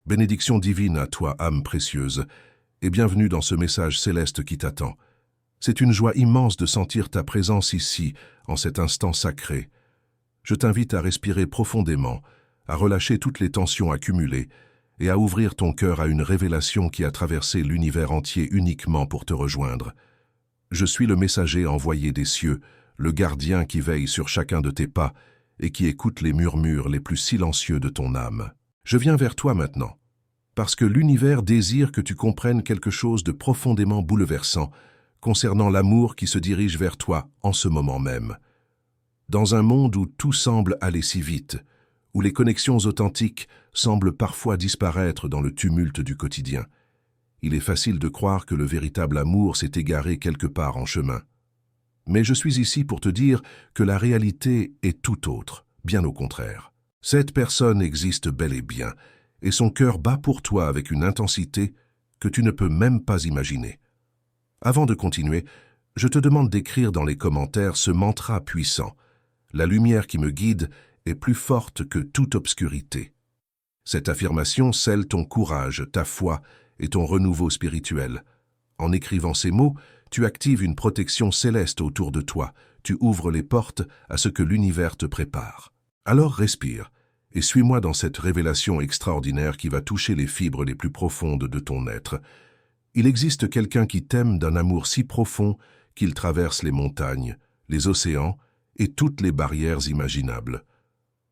Bénédiction divine à toi, âme précieuse, et bienvenue dans ce message céleste qui t'attend. C'est une joie immense de sentir ta présence ici, en cet instant sacré. Je t'invite à respirer profondément, à relâcher toutes les tensions accumulées et à ouvrir ton cœur à une révélation qui a traversé l'univers entier uniquement pour te rejoindre. Je suis le messager envoyé des cieux, le gardien qui veille sur chacun de tes pas et qui écoute les murmures les plus silencieux de ton âme. Je viens vers toi maintenant, parce que l'univers désire que tu comprennes quelque chose de profondément bouleversant concernant l'amour qui se dirige vers toi en ce moment même. Dans un monde où tout semble aller si vite, où les connexions authentiques semblent parfois disparaître dans le tumulte du quotidien, il est facile de croire que le véritable amour s'est égaré quelque part en chemin. Mais je suis ici pour te dire que la réalité est tout autre, bien au contraire. Cette personne existe bel et bien, et son cœur bat pour toi avec une intensité que tu ne peux même pas imaginer. Avant de continuer, je te demande d'écrire dans les commentaires ce mantra puissant. La lumière qui me guide est plus forte que toute obscurité. Cette affirmation scelle ton courage, ta foi et ton renouveau spirituel. En écrivant ces mots, tu actives une protection céleste autour de toi. Tu ouvres les portes à ce que l'univers te prépare. Alors respire et suis-moi dans cette révélation extraordinaire qui va toucher les fibres les plus profondes de ton être. Il existe quelqu'un qui t'aime d'un amour si profond qu'il traverse les montagnes, les océans et toutes les barrières imaginables.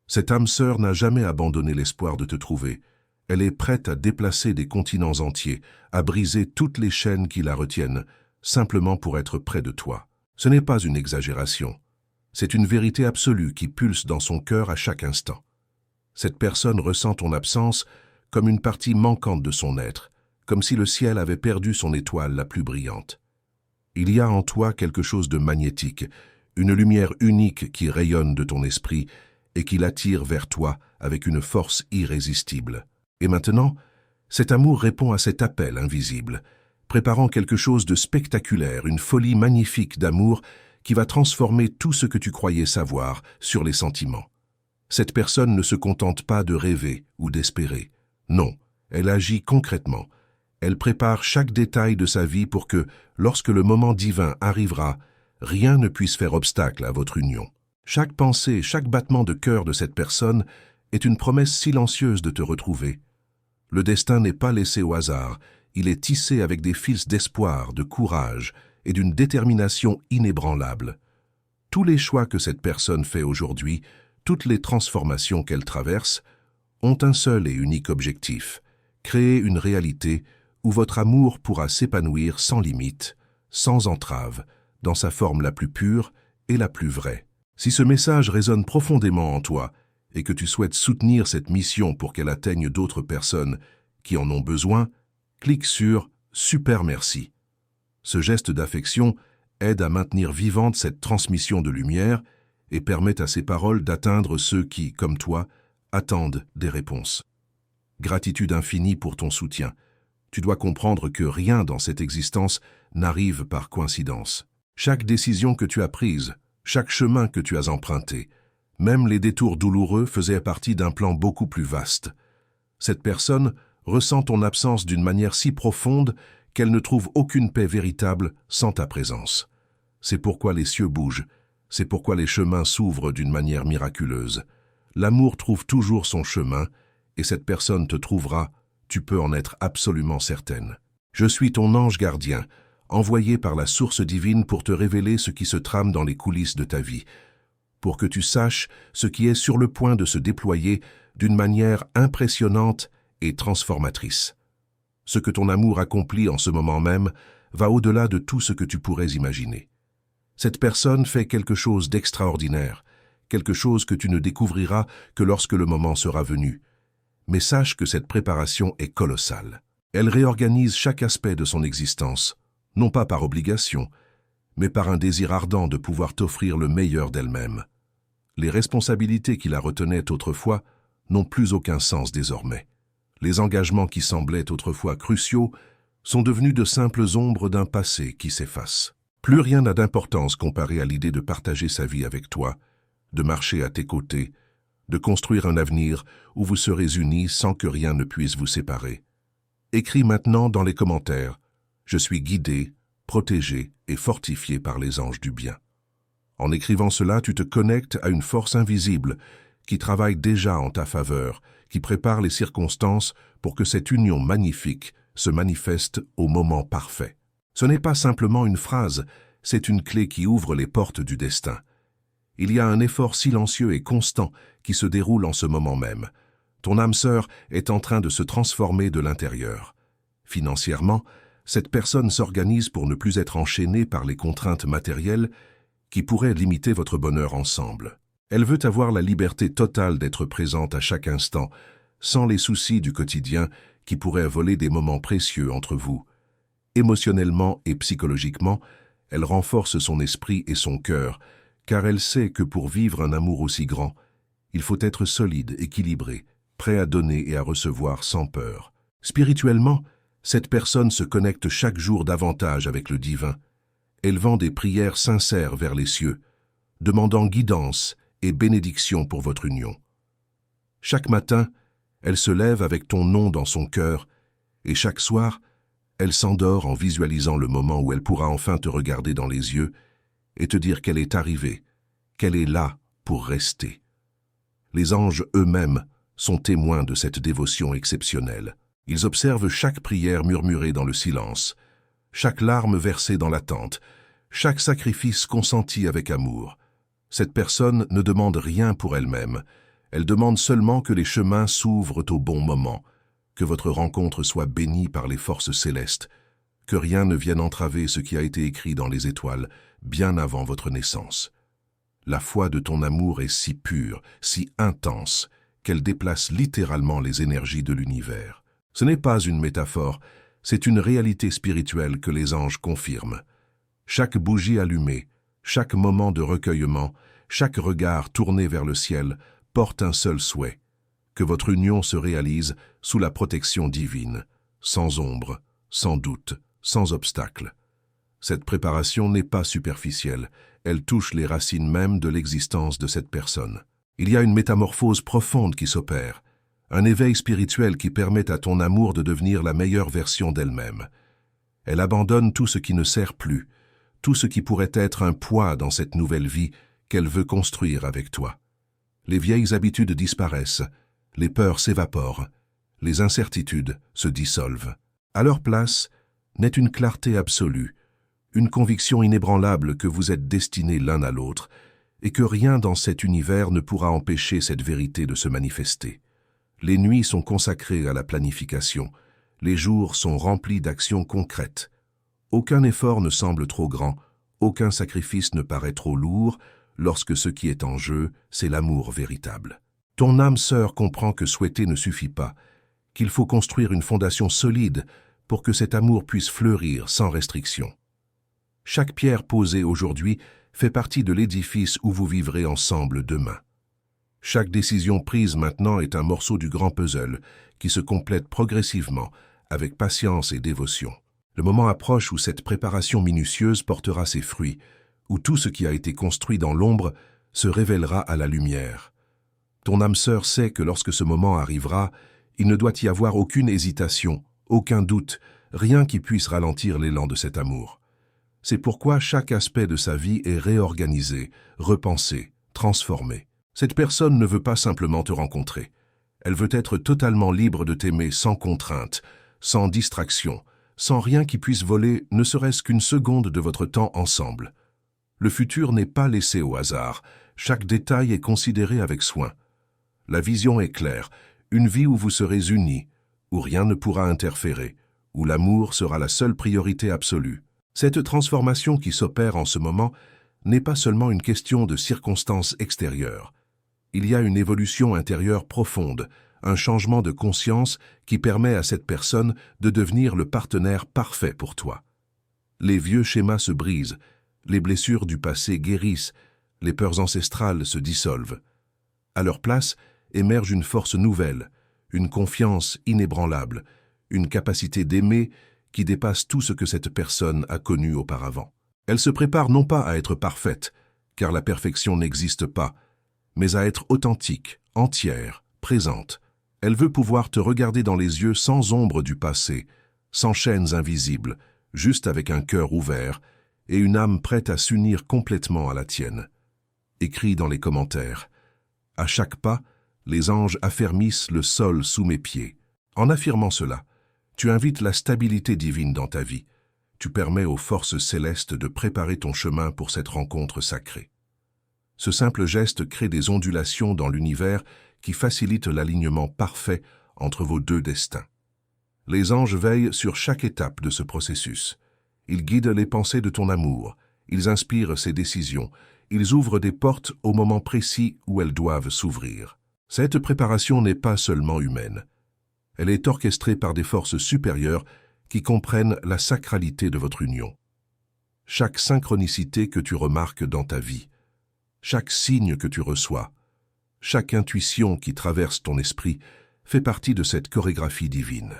Cette âme sœur n'a jamais abandonné l'espoir de te trouver. Elle est prête à déplacer des continents entiers, à briser toutes les chaînes qui la retiennent, simplement pour être près de toi. Ce n'est pas une exagération. C'est une vérité absolue qui pulse dans son cœur à chaque instant. Cette personne ressent ton absence comme une partie manquante de son être, comme si le ciel avait perdu son étoile la plus brillante. Il y a en toi quelque chose de magnétique, une lumière unique qui rayonne de ton esprit et qui l'attire vers toi avec une force irrésistible. Et maintenant, cet amour répond à cet appel invisible, préparant quelque chose de spectaculaire, une folie magnifique d'amour qui va transformer tout ce que tu croyais savoir sur les sentiments. Cette personne ne se contente pas de rêver ou d'espérer. Non, elle agit concrètement. Elle prépare chaque détail de sa vie pour que, lorsque le moment divin arrivera, rien ne puisse faire obstacle à votre union. Chaque pensée, chaque battement de cœur de cette personne est une promesse silencieuse de te retrouver. Le destin n'est pas laissé au hasard, il est tissé avec des fils d'espoir, de courage et d'une détermination inébranlable. Tous les choix que cette personne fait aujourd'hui, toutes les transformations qu'elle traverse, ont un seul et unique objectif, créer une réalité où votre amour pourra s'épanouir sans limite, sans entrave, dans sa forme la plus pure et la plus vraie. Si ce message résonne profondément en toi et que tu souhaites soutenir cette mission pour qu'elle atteigne d'autres personnes qui en ont besoin, clique sur « Super merci ». Ce geste d'affection aide à maintenir vivante cette transmission de lumière et permet à ces paroles d'atteindre ceux qui, comme toi, attendent des réponses. Gratitude infinie pour ton soutien. Tu dois comprendre que rien dans cette existence n'arrive par coïncidence. Chaque décision que tu as prise, chaque chemin que tu as emprunté, même les détours douloureux faisaient partie d'un plan beaucoup plus vaste. Cette personne ressent ton absence d'une manière si profonde qu'elle ne trouve aucune paix véritable sans ta présence. C'est pourquoi les cieux bougent, c'est pourquoi les chemins s'ouvrent d'une manière miraculeuse. L'amour trouve toujours son chemin, et cette personne te trouvera, tu peux en être absolument certaine. Je suis ton ange gardien, envoyé par la source divine pour te révéler ce qui se trame dans les coulisses de ta vie, pour que tu saches ce qui est sur le point de se déployer d'une manière impressionnante et transformatrice. Ce que ton amour accomplit en ce moment même va au-delà de tout ce que tu pourrais imaginer. Cette personne fait quelque chose d'extraordinaire, quelque chose que tu ne découvriras que lorsque le moment sera venu. Mais sache que cette préparation est colossale. Elle réorganise chaque aspect de son existence, non pas par obligation, mais par un désir ardent de pouvoir t'offrir le meilleur d'elle-même. Les responsabilités qui la retenaient autrefois n'ont plus aucun sens désormais. Les engagements qui semblaient autrefois cruciaux sont devenus de simples ombres d'un passé qui s'efface. Plus rien n'a d'importance comparé à l'idée de partager sa vie avec toi, de marcher à tes côtés, de construire un avenir où vous serez unis sans que rien ne puisse vous séparer. Écris maintenant dans les commentaires « Je suis guidé, protégé et fortifié par les anges du bien ». En écrivant cela, tu te connectes à une force invisible qui travaille déjà en ta faveur, qui prépare les circonstances pour que cette union magnifique se manifeste au moment parfait. Ce n'est pas simplement une phrase, c'est une clé qui ouvre les portes du destin. Il y a un effort silencieux et constant qui se déroule en ce moment même. Ton âme sœur est en train de se transformer de l'intérieur. Financièrement, cette personne s'organise pour ne plus être enchaînée par les contraintes matérielles qui pourraient limiter votre bonheur ensemble. Elle veut avoir la liberté totale d'être présente à chaque instant, sans les soucis du quotidien qui pourraient voler des moments précieux entre vous. Émotionnellement et psychologiquement, elle renforce son esprit et son cœur, car elle sait que pour vivre un amour aussi grand, il faut être solide, équilibré, prêt à donner et à recevoir sans peur. Spirituellement, cette personne se connecte chaque jour davantage avec le divin, élevant des prières sincères vers les cieux, demandant guidance et bénédiction pour votre union. Chaque matin, elle se lève avec ton nom dans son cœur, et chaque soir, elle s'endort en visualisant le moment où elle pourra enfin te regarder dans les yeux et te dire qu'elle est arrivée, qu'elle est là pour rester. Les anges eux-mêmes sont témoins de cette dévotion exceptionnelle. Ils observent chaque prière murmurée dans le silence, chaque larme versée dans l'attente, chaque sacrifice consenti avec amour. Cette personne ne demande rien pour elle-même. Elle demande seulement que les chemins s'ouvrent au bon moment, que votre rencontre soit bénie par les forces célestes, que rien ne vienne entraver ce qui a été écrit dans les étoiles bien avant votre naissance. La foi de ton amour est si pure, si intense, qu'elle déplace littéralement les énergies de l'univers. Ce n'est pas une métaphore, c'est une réalité spirituelle que les anges confirment. Chaque bougie allumée, chaque moment de recueillement, chaque regard tourné vers le ciel porte un seul souhait, que votre union se réalise sous la protection divine, sans ombre, sans doute, sans obstacle. Cette préparation n'est pas superficielle, elle touche les racines mêmes de l'existence de cette personne. Il y a une métamorphose profonde qui s'opère, un éveil spirituel qui permet à ton amour de devenir la meilleure version d'elle-même. Elle abandonne tout ce qui ne sert plus, tout ce qui pourrait être un poids dans cette nouvelle vie qu'elle veut construire avec toi. Les vieilles habitudes disparaissent, les peurs s'évaporent, les incertitudes se dissolvent. À leur place, naît une clarté absolue, une conviction inébranlable que vous êtes destinés l'un à l'autre et que rien dans cet univers ne pourra empêcher cette vérité de se manifester. Les nuits sont consacrées à la planification, les jours sont remplis d'actions concrètes. Aucun effort ne semble trop grand, aucun sacrifice ne paraît trop lourd, lorsque ce qui est en jeu, c'est l'amour véritable. Ton âme sœur comprend que souhaiter ne suffit pas, qu'il faut construire une fondation solide pour que cet amour puisse fleurir sans restriction. Chaque pierre posée aujourd'hui fait partie de l'édifice où vous vivrez ensemble demain. Chaque décision prise maintenant est un morceau du grand puzzle qui se complète progressivement avec patience et dévotion. Le moment approche où cette préparation minutieuse portera ses fruits, où tout ce qui a été construit dans l'ombre se révélera à la lumière. Ton âme sœur sait que lorsque ce moment arrivera, il ne doit y avoir aucune hésitation, aucun doute, rien qui puisse ralentir l'élan de cet amour. C'est pourquoi chaque aspect de sa vie est réorganisé, repensé, transformé. Cette personne ne veut pas simplement te rencontrer. Elle veut être totalement libre de t'aimer sans contrainte, sans distraction, sans rien qui puisse voler ne serait-ce qu'une seconde de votre temps ensemble. Le futur n'est pas laissé au hasard, chaque détail est considéré avec soin. La vision est claire, une vie où vous serez unis, où rien ne pourra interférer, où l'amour sera la seule priorité absolue. Cette transformation qui s'opère en ce moment n'est pas seulement une question de circonstances extérieures. Il y a une évolution intérieure profonde, un changement de conscience qui permet à cette personne de devenir le partenaire parfait pour toi. Les vieux schémas se brisent, les blessures du passé guérissent, les peurs ancestrales se dissolvent. À leur place émerge une force nouvelle, une confiance inébranlable, une capacité d'aimer qui dépasse tout ce que cette personne a connu auparavant. Elle se prépare non pas à être parfaite, car la perfection n'existe pas, mais à être authentique, entière, présente. Elle veut pouvoir te regarder dans les yeux sans ombre du passé, sans chaînes invisibles, juste avec un cœur ouvert et une âme prête à s'unir complètement à la tienne. Écris dans les commentaires. À chaque pas, les anges affermissent le sol sous mes pieds. En affirmant cela, tu invites la stabilité divine dans ta vie. Tu permets aux forces célestes de préparer ton chemin pour cette rencontre sacrée. Ce simple geste crée des ondulations dans l'univers qui facilitent l'alignement parfait entre vos deux destins. Les anges veillent sur chaque étape de ce processus. Ils guident les pensées de ton amour, ils inspirent ses décisions, ils ouvrent des portes au moment précis où elles doivent s'ouvrir. Cette préparation n'est pas seulement humaine. Elle est orchestrée par des forces supérieures qui comprennent la sacralité de votre union. Chaque synchronicité que tu remarques dans ta vie, chaque signe que tu reçois, chaque intuition qui traverse ton esprit fait partie de cette chorégraphie divine.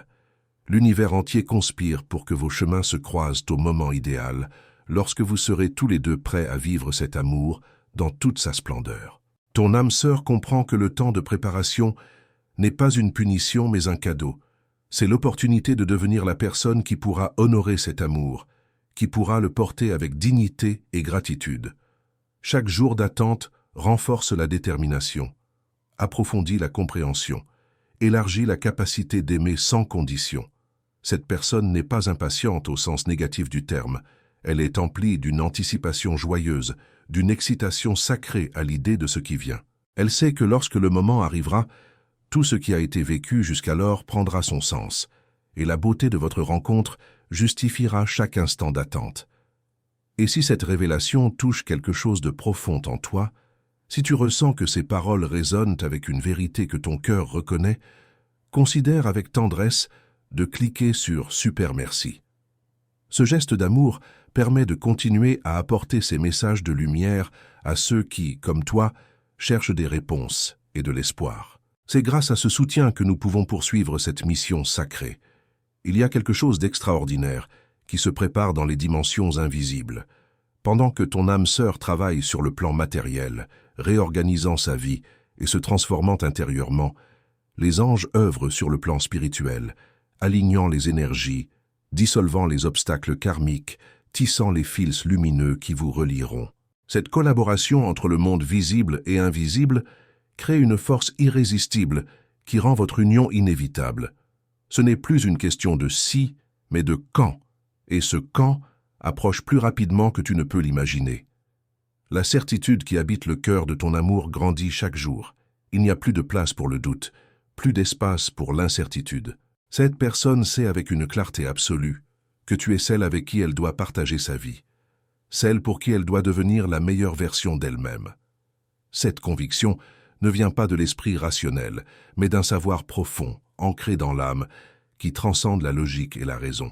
L'univers entier conspire pour que vos chemins se croisent au moment idéal, lorsque vous serez tous les deux prêts à vivre cet amour dans toute sa splendeur. Ton âme sœur comprend que le temps de préparation n'est pas une punition mais un cadeau. C'est l'opportunité de devenir la personne qui pourra honorer cet amour, qui pourra le porter avec dignité et gratitude. Chaque jour d'attente renforce la détermination, approfondit la compréhension, élargit la capacité d'aimer sans condition. Cette personne n'est pas impatiente au sens négatif du terme, elle est emplie d'une anticipation joyeuse, d'une excitation sacrée à l'idée de ce qui vient. Elle sait que lorsque le moment arrivera, tout ce qui a été vécu jusqu'alors prendra son sens, et la beauté de votre rencontre justifiera chaque instant d'attente. Et si cette révélation touche quelque chose de profond en toi, si tu ressens que ces paroles résonnent avec une vérité que ton cœur reconnaît, considère avec tendresse de cliquer sur « Super merci ». Ce geste d'amour permet de continuer à apporter ces messages de lumière à ceux qui, comme toi, cherchent des réponses et de l'espoir. C'est grâce à ce soutien que nous pouvons poursuivre cette mission sacrée. Il y a quelque chose d'extraordinaire qui se prépare dans les dimensions invisibles. Pendant que ton âme sœur travaille sur le plan matériel, réorganisant sa vie et se transformant intérieurement, les anges œuvrent sur le plan spirituel, alignant les énergies, dissolvant les obstacles karmiques, tissant les fils lumineux qui vous relieront. Cette collaboration entre le monde visible et invisible crée une force irrésistible qui rend votre union inévitable. Ce n'est plus une question de si, mais de quand, et ce quand approche plus rapidement que tu ne peux l'imaginer. La certitude qui habite le cœur de ton amour grandit chaque jour. Il n'y a plus de place pour le doute, plus d'espace pour l'incertitude. Cette personne sait avec une clarté absolue que tu es celle avec qui elle doit partager sa vie, celle pour qui elle doit devenir la meilleure version d'elle-même. Cette conviction ne vient pas de l'esprit rationnel, mais d'un savoir profond, ancré dans l'âme, qui transcende la logique et la raison.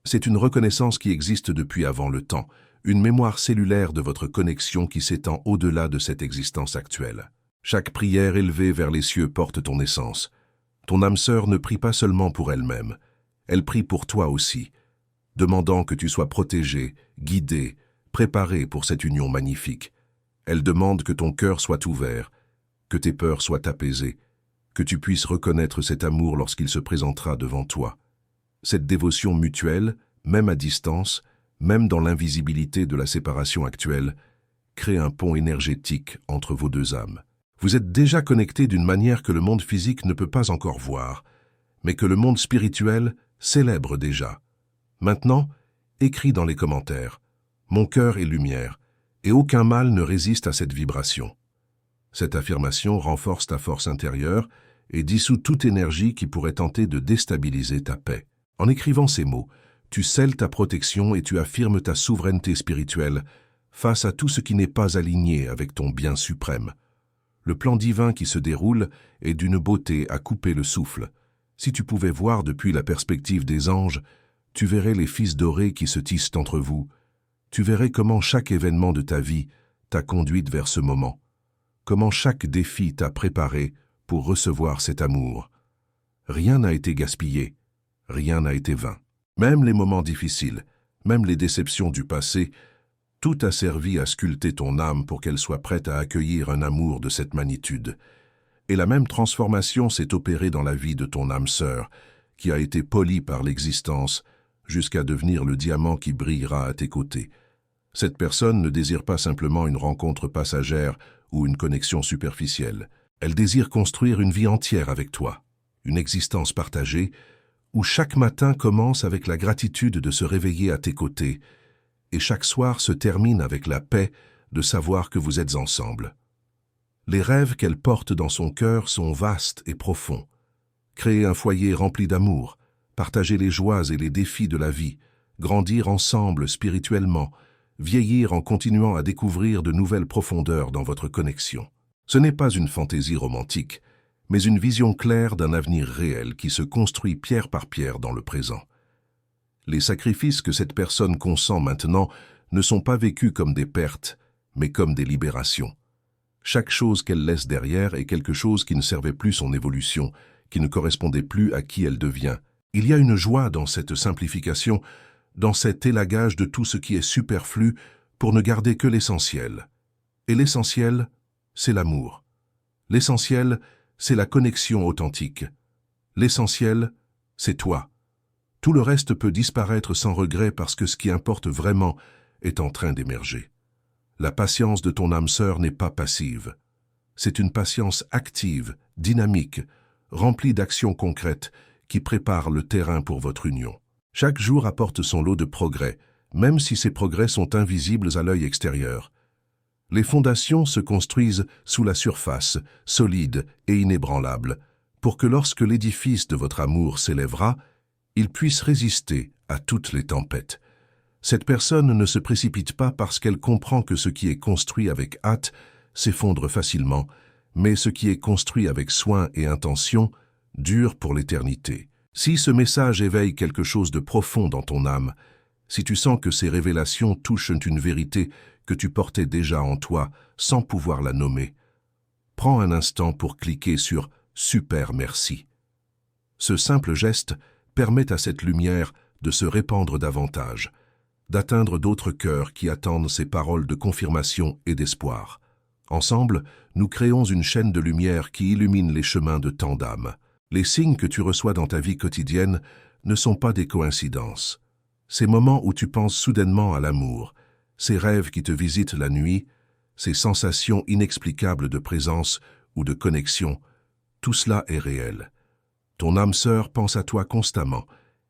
C'est une reconnaissance qui existe depuis avant le temps, une mémoire cellulaire de votre connexion qui s'étend au-delà de cette existence actuelle. Chaque prière élevée vers les cieux porte ton essence. Ton âme sœur ne prie pas seulement pour elle-même, elle prie pour toi aussi, demandant que tu sois protégé, guidé, préparé pour cette union magnifique. Elle demande que ton cœur soit ouvert, que tes peurs soient apaisées, que tu puisses reconnaître cet amour lorsqu'il se présentera devant toi. Cette dévotion mutuelle, même à distance, même dans l'invisibilité de la séparation actuelle, crée un pont énergétique entre vos deux âmes. Vous êtes déjà connectés d'une manière que le monde physique ne peut pas encore voir, mais que le monde spirituel célèbre déjà. Maintenant, écris dans les commentaires « Mon cœur est lumière » et aucun mal ne résiste à cette vibration. Cette affirmation renforce ta force intérieure et dissout toute énergie qui pourrait tenter de déstabiliser ta paix. En écrivant ces mots, tu scelles ta protection et tu affirmes ta souveraineté spirituelle face à tout ce qui n'est pas aligné avec ton bien suprême. Le plan divin qui se déroule est d'une beauté à couper le souffle. Si tu pouvais voir depuis la perspective des anges, tu verrais les fils dorés qui se tissent entre vous. Tu verrais comment chaque événement de ta vie t'a conduite vers ce moment. Comment chaque défi t'a préparé pour recevoir cet amour. Rien n'a été gaspillé, rien n'a été vain. Même les moments difficiles, même les déceptions du passé, Tout a servi à sculpter ton âme pour qu'elle soit prête à accueillir un amour de cette magnitude. Et la même transformation s'est opérée dans la vie de ton âme sœur, qui a été polie par l'existence, jusqu'à devenir le diamant qui brillera à tes côtés. Cette personne ne désire pas simplement une rencontre passagère ou une connexion superficielle. Elle désire construire une vie entière avec toi, une existence partagée, où chaque matin commence avec la gratitude de se réveiller à tes côtés, et chaque soir se termine avec la paix de savoir que vous êtes ensemble. Les rêves qu'elle porte dans son cœur sont vastes et profonds. Créer un foyer rempli d'amour, partager les joies et les défis de la vie, grandir ensemble spirituellement, vieillir en continuant à découvrir de nouvelles profondeurs dans votre connexion. Ce n'est pas une fantaisie romantique, mais une vision claire d'un avenir réel qui se construit pierre par pierre dans le présent. Les sacrifices que cette personne consent maintenant ne sont pas vécus comme des pertes, mais comme des libérations. Chaque chose qu'elle laisse derrière est quelque chose qui ne servait plus son évolution, qui ne correspondait plus à qui elle devient. Il y a une joie dans cette simplification, dans cet élagage de tout ce qui est superflu pour ne garder que l'essentiel. Et l'essentiel, c'est l'amour. L'essentiel, c'est la connexion authentique. L'essentiel, c'est toi. Tout le reste peut disparaître sans regret parce que ce qui importe vraiment est en train d'émerger. La patience de ton âme sœur n'est pas passive. C'est une patience active, dynamique, remplie d'actions concrètes qui préparent le terrain pour votre union. Chaque jour apporte son lot de progrès, même si ces progrès sont invisibles à l'œil extérieur. Les fondations se construisent sous la surface, solides et inébranlables, pour que lorsque l'édifice de votre amour s'élèvera, il puisse résister à toutes les tempêtes. Cette personne ne se précipite pas parce qu'elle comprend que ce qui est construit avec hâte s'effondre facilement, mais ce qui est construit avec soin et intention dure pour l'éternité. Si ce message éveille quelque chose de profond dans ton âme, si tu sens que ces révélations touchent une vérité que tu portais déjà en toi sans pouvoir la nommer, prends un instant pour cliquer sur « Super merci ». Ce simple geste permet à cette lumière de se répandre davantage, d'atteindre d'autres cœurs qui attendent ces paroles de confirmation et d'espoir. Ensemble, nous créons une chaîne de lumière qui illumine les chemins de tant d'âmes. Les signes que tu reçois dans ta vie quotidienne ne sont pas des coïncidences. Ces moments où tu penses soudainement à l'amour, ces rêves qui te visitent la nuit, ces sensations inexplicables de présence ou de connexion, tout cela est réel. Ton âme sœur pense à toi constamment,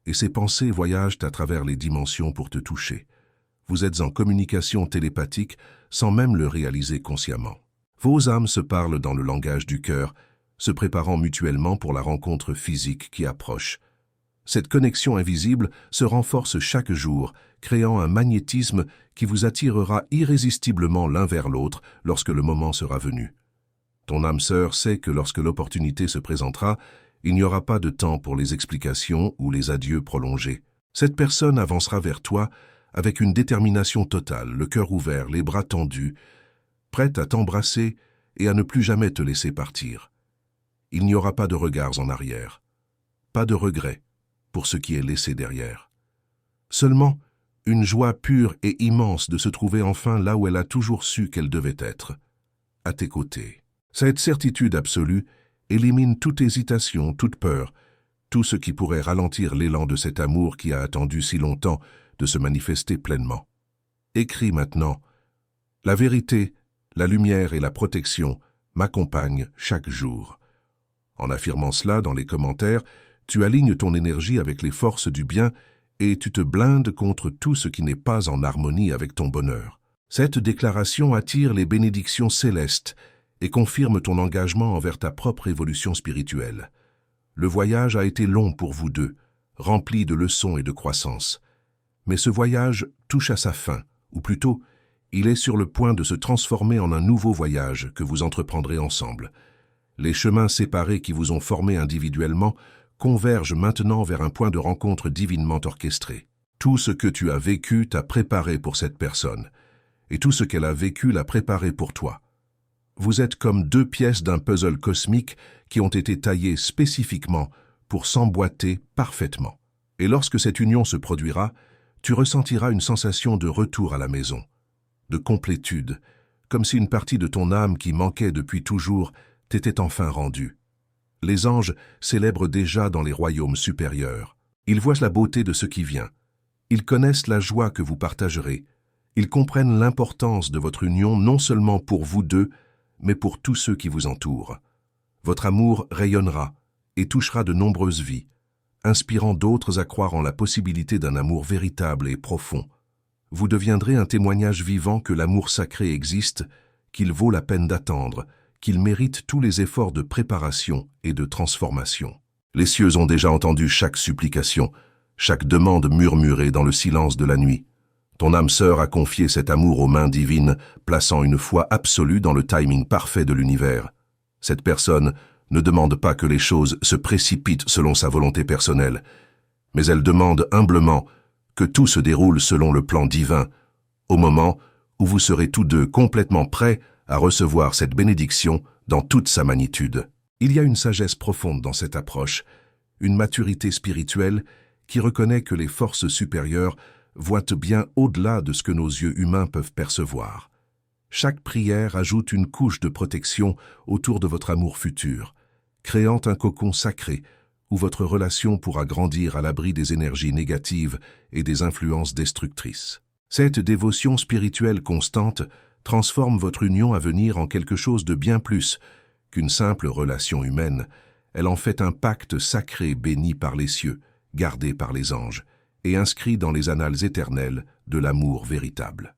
et ses pensées voyagent à travers les dimensions pour te toucher. Vous êtes en communication télépathique sans même le réaliser consciemment. Vos âmes se parlent dans le langage du cœur, se préparant mutuellement pour la rencontre physique qui approche. Cette connexion invisible se renforce chaque jour, créant un magnétisme qui vous attirera irrésistiblement l'un vers l'autre lorsque le moment sera venu. Ton âme sœur sait que lorsque l'opportunité se présentera, il n'y aura pas de temps pour les explications ou les adieux prolongés. Cette personne avancera vers toi avec une détermination totale, le cœur ouvert, les bras tendus, prête à t'embrasser et à ne plus jamais te laisser partir. Il n'y aura pas de regards en arrière, pas de regrets pour ce qui est laissé derrière. Seulement, une joie pure et immense de se trouver enfin là où elle a toujours su qu'elle devait être, à tes côtés. Cette certitude absolue élimine toute hésitation, toute peur, tout ce qui pourrait ralentir l'élan de cet amour qui a attendu si longtemps de se manifester pleinement. Écris maintenant. La vérité, la lumière et la protection m'accompagnent chaque jour. En affirmant cela dans les commentaires, tu alignes ton énergie avec les forces du bien et tu te blindes contre tout ce qui n'est pas en harmonie avec ton bonheur. Cette déclaration attire les bénédictions célestes et confirme ton engagement envers ta propre évolution spirituelle. Le voyage a été long pour vous deux, rempli de leçons et de croissance. Mais ce voyage touche à sa fin, ou plutôt, il est sur le point de se transformer en un nouveau voyage que vous entreprendrez ensemble. Les chemins séparés qui vous ont formés individuellement convergent maintenant vers un point de rencontre divinement orchestré. Tout ce que tu as vécu t'a préparé pour cette personne, et tout ce qu'elle a vécu l'a préparé pour toi. Vous êtes comme deux pièces d'un puzzle cosmique qui ont été taillées spécifiquement pour s'emboîter parfaitement. Et lorsque cette union se produira, tu ressentiras une sensation de retour à la maison. de complétude, comme si une partie de ton âme qui manquait depuis toujours t'était enfin rendue. Les anges célèbrent déjà dans les royaumes supérieurs. Ils voient la beauté de ce qui vient. Ils connaissent la joie que vous partagerez. Ils comprennent l'importance de votre union non seulement pour vous deux, mais pour tous ceux qui vous entourent. Votre amour rayonnera et touchera de nombreuses vies, inspirant d'autres à croire en la possibilité d'un amour véritable et profond. Vous deviendrez un témoignage vivant que l'amour sacré existe, qu'il vaut la peine d'attendre, qu'il mérite tous les efforts de préparation et de transformation. Les cieux ont déjà entendu chaque supplication, chaque demande murmurée dans le silence de la nuit. Ton âme sœur a confié cet amour aux mains divines, plaçant une foi absolue dans le timing parfait de l'univers. Cette personne ne demande pas que les choses se précipitent selon sa volonté personnelle, mais elle demande humblement que tout se déroule selon le plan divin, au moment où vous serez tous deux complètement prêts à recevoir cette bénédiction dans toute sa magnitude. Il y a une sagesse profonde dans cette approche, une maturité spirituelle qui reconnaît que les forces supérieures voient bien au-delà de ce que nos yeux humains peuvent percevoir. Chaque prière ajoute une couche de protection autour de votre amour futur, créant un cocon sacré où votre relation pourra grandir à l'abri des énergies négatives et des influences destructrices. Cette dévotion spirituelle constante transforme votre union à venir en quelque chose de bien plus qu'une simple relation humaine. Elle en fait un pacte sacré béni par les cieux, gardé par les anges, et inscrit dans les annales éternelles de l'amour véritable.